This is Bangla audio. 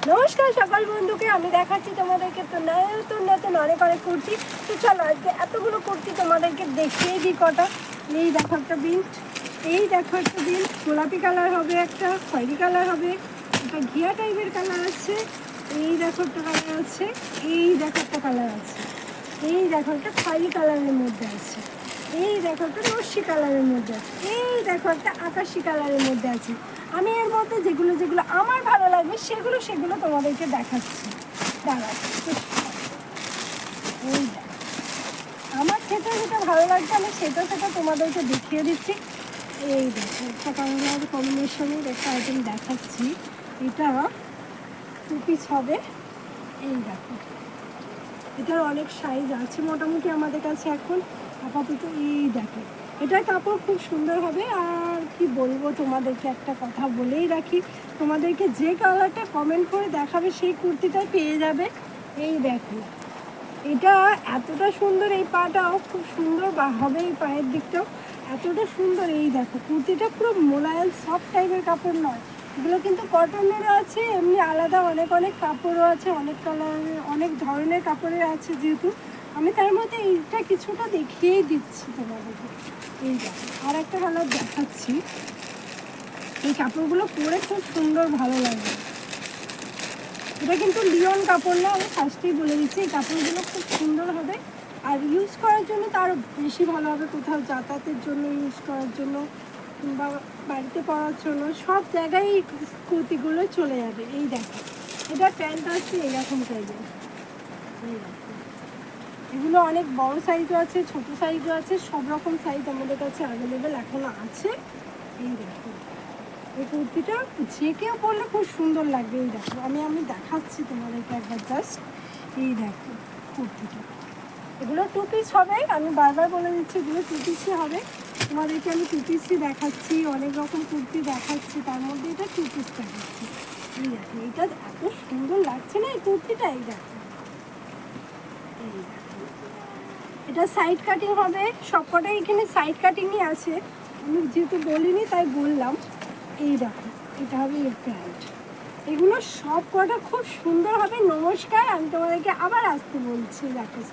নমস্কার সকল বন্ধুকে, আমি দেখাচ্ছি তোমাদেরকে তো নতুন নতুন অনেক অনেক কুর্তি। তো চলো আজকে এতগুলো কুর্তি তোমাদেরকে দেখিয়ে দিই কটা। এই দেখো একটা বিন, এই দেখো একটা বিন, গোলাপি কালার হবে, একটা খয়েরি কালার হবে, একটা ঘিয়া টাইপের কালার আছে, এই দেখো একটা কালার আছে, এই দেখো একটা কালার আছে, এই দেখো একটা খয়েরি কালারের মধ্যে আছে, এই দেখো একটা রশ্মি কালারের মধ্যে আছে, এই দেখো একটা আকাশি কালারের মধ্যে আছে। আমি এর মধ্যে যেগুলো যেগুলো আমার ভালো লাগবে সেগুলো সেগুলো তোমাদেরকে দেখাচ্ছি। দাঁড়াও, এই দেখো, আমার যেটা যেটা ভালো লাগবে আমি সেটা সেটা তোমাদেরকে দেখিয়ে দিচ্ছি। এই দেখো একটা কালার কম্বিনেশনের একটা আইটেম দেখাচ্ছি। এটা 2 পিস হবে। এই দেখো, এটার অনেক সাইজ আছে মোটামুটি আমাদের কাছে এখন আপাতত। এই দেখো, এটার কাপড় খুব সুন্দর হবে। আর কি বলবো তোমাদেরকে, একটা কথা বলেই রাখি, তোমাদেরকে যে কালারটা কমেন্ট করে দেখাবে সেই কুর্তিটাই পেয়ে যাবে। এই দেখো, এটা এতটা সুন্দর, এই পাটাও খুব সুন্দর বা হবে, এই পায়ের দিকটাও এতটা সুন্দর। এই দেখো, কুর্তিটা পুরো মোলায়েম সফট টাইপের কাপড় নয়, এগুলো কিন্তু কটনেরও আছে, এমনি আলাদা অনেক অনেক কাপড়ও আছে, অনেক কালারের অনেক ধরনের কাপড়ের আছে। যেহেতু আমি তার মধ্যে এইটা কিছুটা দেখিয়েই দিচ্ছি তোমাদেরকে। এই দেখো আর একটা কালার দেখাচ্ছি। এই কাপড়গুলো পরে খুব সুন্দর ভালো লাগবে। এটা কিন্তু লিওন কাপড় না, আমি ফার্স্টেই বলে দিচ্ছি। এই কাপড়গুলো খুব সুন্দর হবে আর ইউজ করার জন্য তো আরও বেশি ভালো হবে। কোথাও যাতায়াতের জন্য ইউজ করার জন্য কিংবা বাড়িতে পরার জন্য সব জায়গায় এই কুর্তিগুলো চলে যাবে। এই দেখো, এটা প্যান্ট আছে এরকম টাইপের। এই দেখো, এগুলো অনেক বড় সাইজও আছে, ছোট সাইজও আছে, সব রকম সাইজ আমাদের কাছে অ্যাভেলেবেল এখনও আছে। এই দেখো, এই কুর্তিটা যে কেউ পরলে খুব সুন্দর লাগবে। এই দেখো, আমি দেখাচ্ছি তোমাদেরকে একবার জাস্ট। এই দেখো কুর্তিটা, এগুলো 2 পিস হবে। আমি বারবার বলে দিচ্ছি এগুলো 2 পিসই হবে। তোমাদেরকে আমি 2 পিসই দেখাচ্ছি, অনেক রকম কুর্তি দেখাচ্ছি, তার মধ্যে এটা 2 পিস দেখাচ্ছি। এই দেখো, এটা এত সুন্দর লাগছে না এই কুর্তিটা। এই দেখো, এই দেখো, এটা সাইড কাটিং হবে, সবকটাই এখানে সাইড কাটিংই আছে, আমি যেহেতু বলিনি তাই বললাম। এই দেখো, এটা হবে এর প্যান্ট। এগুলো সব কটা খুব সুন্দর হবে। নমস্কার, আমি তোমাদেরকে আবার আসতে বলছি রাকেশ।